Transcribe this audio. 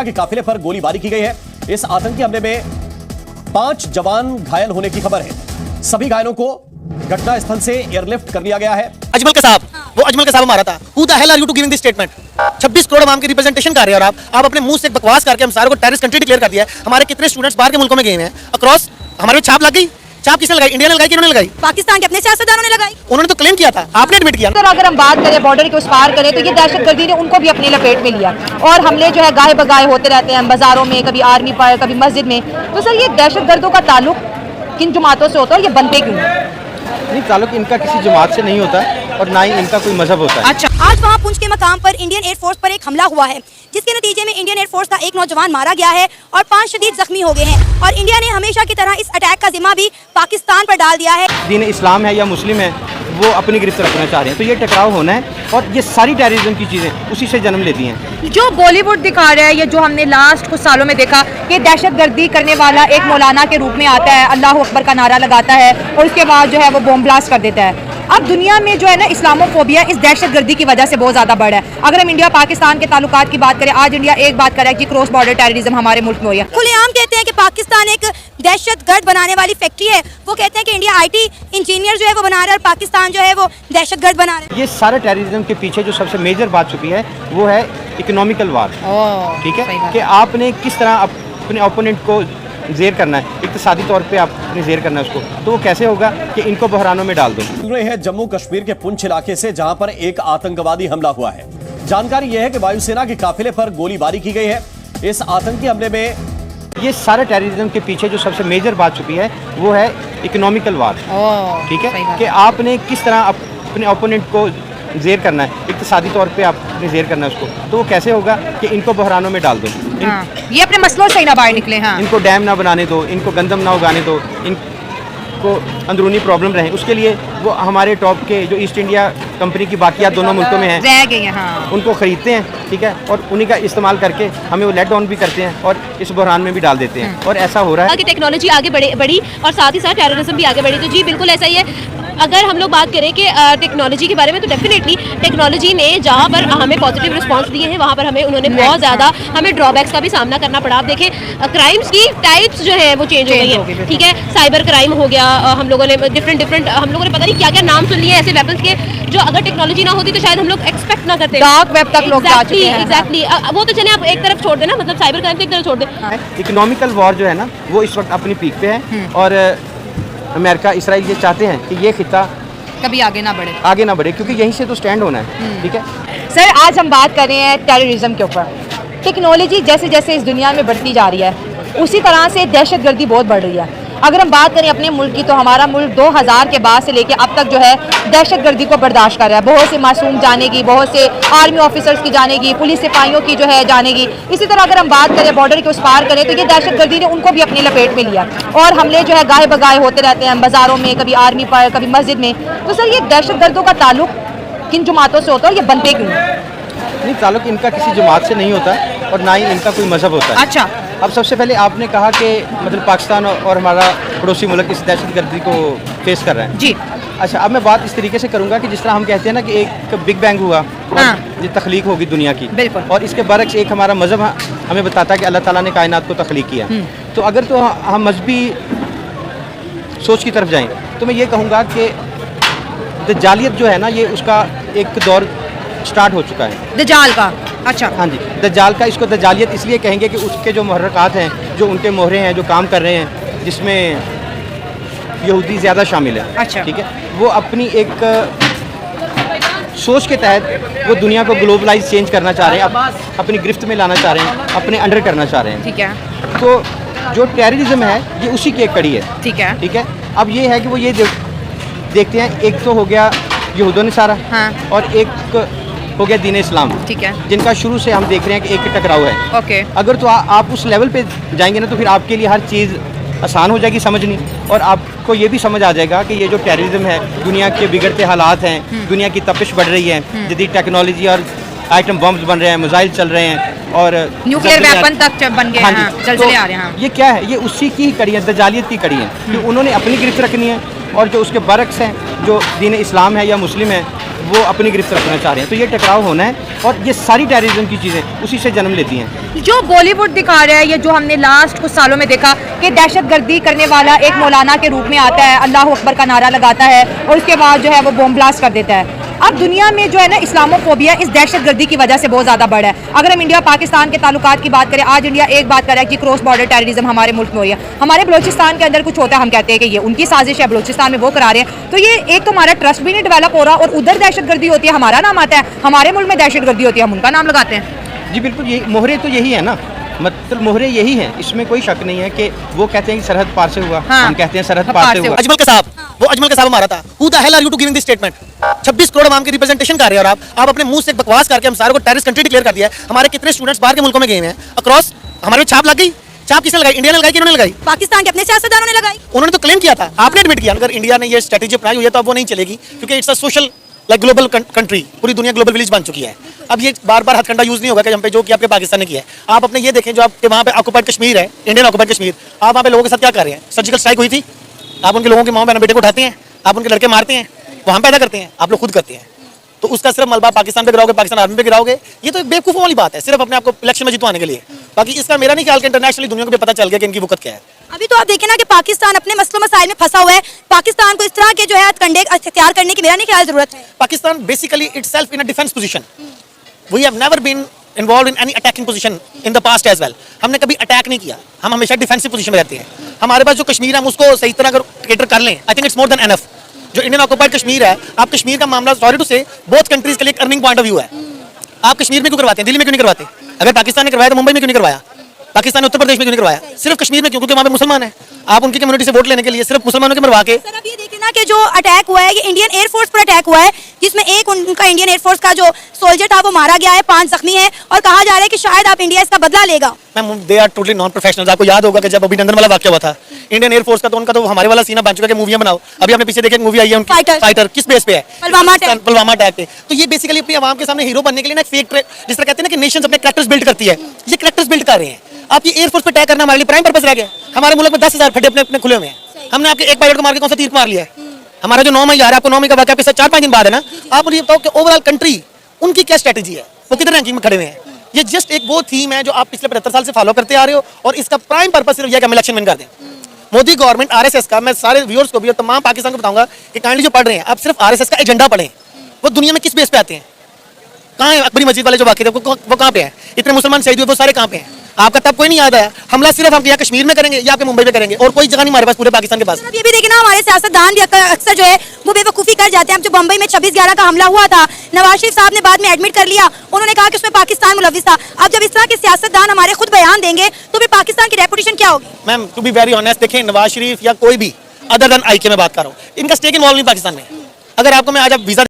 के काफिले पर गोलीबारी की गई है। इस आतंकी हमले में 5 जवान घायल होने की खबर है। सभी घायलों को घटना स्थल से एयरलिफ्ट कर लिया गया है। अजमल का साहब, वो अजमल का साहब मारा था। Who the hell are you to giving this statement? 26 crore आवाम की रिप्रेजेंटेशन कर रहे हैं और आप अपने मुंह से बकवास करके हम सारे को टेररिस्ट कंट्री डिक्लेयर कर दिया है। हमारे कितने स्टूडेंट्स बाहर के मुल्कों में गए हैं अक्रॉस, हमारे छाप लग गई। छाप किसने लगाई? इंडिया ने लगाई कि इन्होंने लगाई? पाकिस्तान के अपने सियासतदानों ने लगाई। उन्होंने तो क्लेम किया था, आपने एडमिट किया। अगर हम बात करें बॉर्डर के उस पार करें तो ये दहशतगर्दी ने उनको भी अपनी लपेट में लिया और हमले जो है गाहे बगाहे होते रहते हैं बाजारों में, कभी आर्मी पर, कभी मस्जिद में। तो सर ये दहशतगर्दों का ताल्लुक किन जमातों से होता है और ये बनते क्यों? नहीं, ताल्लुक इनका किसी जमात से नहीं होता और ना ही इनका कोई मजहब होता है। अच्छा, आज वहाँ पुंछ के मकाम पर इंडियन एयरफोर्स पर एक हमला हुआ है जिसके नतीजे में इंडियन एयरफोर्स का एक नौजवान मारा गया है और 5 शदीद जख्मी हो गए हैं और इंडिया ने हमेशा की तरह इस अटैक का जिम्मा भी पाकिस्तान पर डाल दिया है। दीन इस्लाम है या मुस्लिम है, वो अपनी गिरफ्त रखना चाह रहे हैं, तो ये टकराव होना है और ये सारी टेररिज्म की चीज़ें उसी से जन्म लेती हैं। जो बॉलीवुड दिखा रहा है या जो हमने लास्ट कुछ सालों में देखा कि दहशतगर्दी करने वाला एक मौलाना के रूप में आता है, अल्लाह अकबर का नारा लगाता है और उसके बाद जो है वो बॉम्ब ब्लास्ट कर देता है। अब दुनिया में जो है ना इस्लामोफोबिया इस दहशतगर्दी की वजह से बहुत ज़्यादा बढ़ा है। अगर हम इंडिया पाकिस्तान के ताल्लुकात की बात करें, आज इंडिया एक बात कर रहा है कि क्रॉस बॉर्डर टेररिज्म हमारे मुल्क में हो रही है। खुलेआम कहते हैं कि पाकिस्तान एक दहशतगर्द बनाने वाली फैक्ट्री है। वो कहते हैं कि इंडिया IT इंजीनियर जो है वो बना रहा है और पाकिस्तान जो है वो दहशतगर्द बना रहा है। ये सारे टेररिज्म के पीछे जो सबसे मेजर बात छुपी है वो है इकोनॉमिकल वार। ठीक है कि आपने किस तरह अपने ओपोनेंट को जेर करना है, इक्तिसादी तौर पे आपने जेर करना है उसको, तो वो कैसे होगा कि इनको बहरानों में डाल दो। रहे हैं जम्मू कश्मीर के पुंछ इलाके से, जहां पर एक आतंकवादी हमला हुआ है। जानकारी यह है कि वायुसेना के काफिले पर गोलीबारी की गई है। इस आतंकी हमले में ये सारे टेररिज्म के पीछे जो सबसे मेजर बात छुपी है वो है इकोनॉमिकल वार। ठीक है कि आपने किस तरह अपने ओपोनेंट को जेर करना है, इक्तिसादी तौर पे आपने जेर करना है उसको, तो वो कैसे होगा कि इनको बहरानों में डाल दो। ये अपने मसलों से ही ना बाहर निकले। इनको डैम ना बनाने दो, इनको गंदम ना उगाने दो, इनको अंदरूनी प्रॉब्लम रहे, उसके लिए वो हमारे टॉप के जो ईस्ट इंडिया कंपनी की बाकियात दोनों मुल्कों में हैं रह गई हैं, उनको ख़रीदते हैं। ठीक है, और उन्हीं का इस्तेमाल करके हमें वो लेट डाउन भी करते हैं और इस बहरान में भी डाल देते हैं। और ऐसा हो रहा है कि टेक्नोलॉजी आगे बढ़ी और साथ ही साथ टेररिज्म भी आगे बढ़ी। तो जी बिल्कुल ऐसा ही है। अगर हम लोग बात करें कि टेक्नोलॉजी के बारे में, तो डेफिनेटली टेक्नोलॉजी ने जहाँ पर हमें पॉजिटिव रिस्पांस दिए हैं वहाँ पर उन्होंने बहुत ज़्यादा हमें ड्रॉबैक्स का भी सामना करना पड़ा। आप देखें क्राइम्स की टाइप्स जो है वो चेंज हो गई है। ठीक है, साइबर क्राइम हो गया, हम लोगों ने डिफरेंट हम लोगों ने पता नहीं क्या क्या नाम सुन लिए ऐसे वेपन्स के जो अगर टेक्नोलॉजी ना होती तो शायद हम लोग एक्सपेक्ट ना करते। डार्क वेब तक लोग जा चुके हैं। एग्जैक्टली, वो तो चले आप एक तरफ छोड़ देना, मतलब साइबर क्राइम एक तरफ छोड़ दें। इकोनॉमिकल वॉर जो है ना वो इस वक्त अपनी पीक पे है और अमेरिका इसराइल ये चाहते हैं कि ये खिता कभी आगे ना बढ़े क्योंकि यहीं से तो स्टैंड होना है। ठीक है सर, आज हम बात कर रहे हैं टेररिज्म के ऊपर। टेक्नोलॉजी जैसे जैसे इस दुनिया में बढ़ती जा रही है उसी तरह से दहशतगर्दी बहुत बढ़ रही है। अगर हम बात करें अपने मुल्क की तो हमारा मुल्क 2000 के बाद से लेके अब तक जो है दहशतगर्दी को बर्दाश्त कर रहा है। बहुत से मासूम जाने की, बहुत से आर्मी ऑफिसर्स की जाने की, पुलिस सिपाहियों की जो है जाने की। इसी तरह अगर हम बात करें बॉर्डर के उस पार करें तो ये दहशतगर्दी ने उनको भी अपनी लपेट में लिया और हमले जो है गाहे बगाहे होते रहते हैं बाजारों में, कभी आर्मी पर, कभी मस्जिद में। तो सर ये दहशतगर्दों का ताल्लुक किन जमातों से होता है और ये बनते क्यों? नहीं, ताल्लुक इनका किसी जमात से नहीं होता और ना ही इनका कोई मजहब होता है। अच्छा, अब सबसे पहले आपने कहा कि मतलब पाकिस्तान और हमारा पड़ोसी मुल्क इस दहशतगर्दी को फेस कर रहे हैं जी। अच्छा, अब मैं बात इस तरीके से करूंगा कि जिस तरह हम कहते हैं ना कि एक बिग बैंग हुआ और ये तख्लीक होगी दुनिया की, बिल्कुल, और इसके बरक्स एक हमारा मजहब हमें बताता है कि अल्लाह ताला ने कायनात को तख्लीक किया। तो अगर तो हम मजहबी सोच की तरफ जाएं तो मैं ये कहूँगा कि दज्जालियत जो है ना ये उसका एक दौर स्टार्ट हो चुका है। दज्जाल का? अच्छा, हाँ जी, दज्जाल का। इसको दज्जालियत इसलिए कहेंगे कि उसके जो मुहर्रकात हैं, जो उनके मोहरे हैं, जो काम कर रहे हैं, जिसमें यहूदी ज़्यादा शामिल है। अच्छा, ठीक है, वो अपनी एक सोच के तहत वो दुनिया को ग्लोबलाइज चेंज करना चाह रहे हैं, अपनी गिरफ्त में लाना चाह रहे हैं, अपने अंडर करना चाह रहे हैं। ठीक है, तो जो टेररिज्म है ये उसी की एक कड़ी है। ठीक है, ठीक है। अब ये है कि वो ये देखते हैं, एक तो हो गया यहूदों ने सारा, और एक हो गया दीन इस्लाम। ठीक है, जिनका शुरू से हम देख रहे हैं कि एक टकराव है। ओके। अगर तो आप उस लेवल पे जाएंगे ना तो फिर आपके लिए हर चीज़ आसान हो जाएगी समझनी, और आपको ये भी समझ आ जाएगा कि ये जो टेररिज्म है, दुनिया के बिगड़ते हालात हैं, दुनिया की तपिश बढ़ रही है, जदीद टेक्नोलॉजी और आइटम बम्स बन रहे हैं, मिसाइल चल रहे हैं और न्यूक्लियर वेपन तक बन गए हैं, चलते आ रहे हैं। ये क्या है? ये उसी की ही कड़ी है, दज्जालियत की कड़ी है कि उन्होंने अपनी गिरफ्त रखनी है और जो उसके बरक्स हैं, जो दीन इस्लाम है या मुस्लिम है, वो अपनी गिरफ्त रखना चाह रहे हैं। तो ये टकराव होना है और ये सारी टेररिज्म की चीज़ें उसी से जन्म लेती हैं। जो बॉलीवुड दिखा रहा है, ये जो हमने लास्ट कुछ सालों में देखा कि दहशतगर्दी करने वाला एक मौलाना के रूप में आता है, अल्लाह अकबर का नारा लगाता है और उसके बाद जो है वो बॉम्ब ब्लास्ट कर देता है। अब दुनिया में जो है ना इस्लामोफोबिया इस दहशतगर्दी की वजह से बहुत ज़्यादा बढ़ा है। अगर हम इंडिया पाकिस्तान के ताल्लुकात की बात करें, आज इंडिया एक बात कर रहा है कि क्रॉस बॉर्डर टेररिज्म हमारे मुल्क में हो रही है। हमारे बलोचिस्तान के अंदर कुछ होता है, हम कहते हैं कि ये उनकी साजिश है, बलोचिस्तान में वो करा रहे हैं। तो ये एक तो हमारा ट्रस्ट भी नहीं डेवलप हो रहा और उधर दहशतगर्दी होती है, हमारा नाम आता है, हमारे मुल्क में दहशतगर्दी होती है, हम उनका नाम लगाते हैं। जी बिल्कुल, यही मोहरे तो यही है ना, मतलब मोहरे यही हैं, इसमें कोई शक नहीं है कि वो कहते हैं कि सरहद पार से हुआ, हाँ, हम कहते हैं सरहद पार से हुआ। अजमल के साहब, वो अजमल के साहब हमारा था। Who the hell are you to giving this statement? 26 crore आवाम की रिप्रेजेंटेशन कर रहे हैं और आप अपने मुंह से एक बकवास करके हम सारे को टेररिस्ट कंट्री डिक्लेयर कर दिया है। हमारे कितने स्टूडेंट्स बाहर के मुल्कों में गए हैं, अक्रॉस हमारे छाप लग गई। छाप किसने लगाई? इंडिया ने लगाई कि इन्होंने लगाई? पाकिस्तान के अपने सियासतदानों ने लगाई। उन्होंने तो क्लेम किया था, आपने एडमिट किया। अगर इंडिया ने ये स्ट्रेटेजी अपनाई हुई है तो अब वो नहीं चलेगी, क्योंकि it's a social like global country, पूरी दुनिया ग्लोबल विलेज बन चुकी है। अब ये बार बार हथकंडा यूज नहीं होगा कि हम पे जो कि आपके पाकिस्तान ने किया है। आप अपने ये देखें, जो आपके वहाँ पे ऑक्युपाइड कश्मीर है, इंडियन ऑक्युपाइड कश्मीर, आप वहाँ पे लोगों के साथ क्या कर रहे हैं? सर्जिकल स्ट्राइक हुई थी, आप उनके लोगों के माँ बहन बेटे को उठाते हैं, आप उनके लड़के मारते हैं, वो हम पैदा करते हैं, आप लोग खुद करते हैं। तो उसका सिर्फ मलबा पाकिस्तान पे गिराओगे, पाकिस्तान आर्मी पे गिराओगे, ये तो एक बेवकूफ़ों वाली बात है, सिर्फ अपने आपको इलेक्शन में जितवाने के लिए। बाकी इसका मेरा नहीं ख्याल कि इंटरनेशनली दुनिया को भी पता चल गया कि इनकी वक़्त क्या है। अभी तो आप देखें ना कि पाकिस्तान अपने मसलों मसाइल में फंसा हुआ है। पाकिस्तान को इस तरह के जो है हथकंडे अख्तियार करने की मेरा नहीं ख्याल जरूरत है। Pakistan basically itself in a defence position. We have never been involve in any attacking position in the past as well. हमने कभी अटैक नहीं किया, हम हमेशा डिफेंसिव पोजीशन में रहते हैं। हमारे पास जो कश्मीर है हम उसको सही तरह अगर केटर कर लें, I think it's more than enough. जो इंडियन ऑक्युपाइड कश्मीर है, आप कश्मीर का मामला सॉरी टू से बोथ कंट्रीज के लिए अर्निंग पॉइंट ऑफ व्यू है। आप कश्मीर में क्यों करवाते हैं, दिल्ली में क्यों नहीं करवाते? अगर पाकिस्तान ने करवाया तो मुंबई में क्यों नहीं करवाया? पाकिस्तान ने उत्तर प्रदेश में क्यों नहीं करवाया? सिर्फ कश्मीर में क्यों? क्योंकि वहाँ पे मुसलमान है। आप उनकी कम्युनिटी से वोट लेने के लिए सिर्फ मुसलमानों के मरवा के। सर अब ये देखिए ना कि जो अटैक हुआ है ये इंडियन एयरफोर्स पर अटैक हुआ है, जिसमें एक उनका इंडियन एयरफोर्स का जो सोल्जर था वो मारा गया है, 5 जख्मी है और कहा जा रहा है कि शायद आप इंडिया इसका बदला लेगा। Ma'am they are totally non professionals. आपको याद होगा कि जब अभिनंदन वाला वाक्य हुआ था इंडियन एयरफोर्स का, तो उनका तो हमारे वाला सीना बन चुका है कि मूवियां बनाओ। अभी आपने पीछे देखिए मूवी आई है उनकी, फाइटर किस बेस पे है? पुलवामा अटैक पे। तो ये बेसिकली अपनी आवाम के सामने हीरो बनने के लिए ना एक फेक, जिस तरह कहते हैं ना कि नेशंस अपने कैरेक्टर्स बिल्ड करती है, ये कैरेक्टर्स बिल्ड कर रहे हैं। आप ये एयरफोर्स पे अटैक करना हमारे लिए प्राइम पर्पस रह गया। हमारे मुल्क में 10,000 फटे अपने अपने खुले हुए हैं। हमने आपके एक पायलट को मार के कौन सा तीर मार लिया है? हमारा जो 9 मई आ रहा है, आपको 9 मई का वाक़या आपके 4-5 दिन बाद है ना, आप मुझे बताओ कि ओवरऑल कंट्री उनकी क्या स्ट्रेटेजी है, वो किधर रैंकिंग में खड़े हुए हैं? ये जस्ट एक वो थीम है जो आप पिछले 75 साल से फॉलो करते आ रहे हो और इसका प्राइम पर्पस सिर्फ यह कि हम इलेक्शन विन कर दें। मोदी गवर्नमेंट आरएसएस का, मैं सारे व्यूअर्स को भी और तमाम पाकिस्तान को बताऊंगा कि काइंडली जो पढ़ रहे हैं आप सिर्फ आरएसएस का एजेंडा पढ़ें। वो दुनिया में किस बेस पे आते हैं? कहाँ है अकबरी मस्जिद वाले जो वाक़े थे, वो कहाँ पे है? इतने मुसलमान शहीद हुए, वो सारे कहाँ पे हैं? आपका तब कोई नहीं याद आया। हमला सिर्फ हम यहाँ कश्मीर में करेंगे या आपके मुंबई में करेंगे, और कोई जगह नहीं हमारे पास पूरे पाकिस्तान के पास। ये भी देखिए ना हमारे सियासतदान भी अक्सर जो है वो बेवकूफ़ी कर जाते हैं। जो बम्बई में 26/11 का हमला हुआ था, नवाज शरीफ साहब ने बाद में एडमिट कर लिया, उन्होंने कहा कि उसमें पाकिस्तान मुलविस था। अब जब इस तरह के सियासतदान हमारे खुद बयान देंगे तो फिर पाकिस्तान की रेपुटेशन क्या होगी? Ma'am to be very honest, देखें नवाज शरीफ या कोई भी अदर देन IK में बात कर रहा हूँ, इनका स्टेक इन्वॉल्व नहीं पाकिस्तान में। अगर आपको मैं आज आप वीजा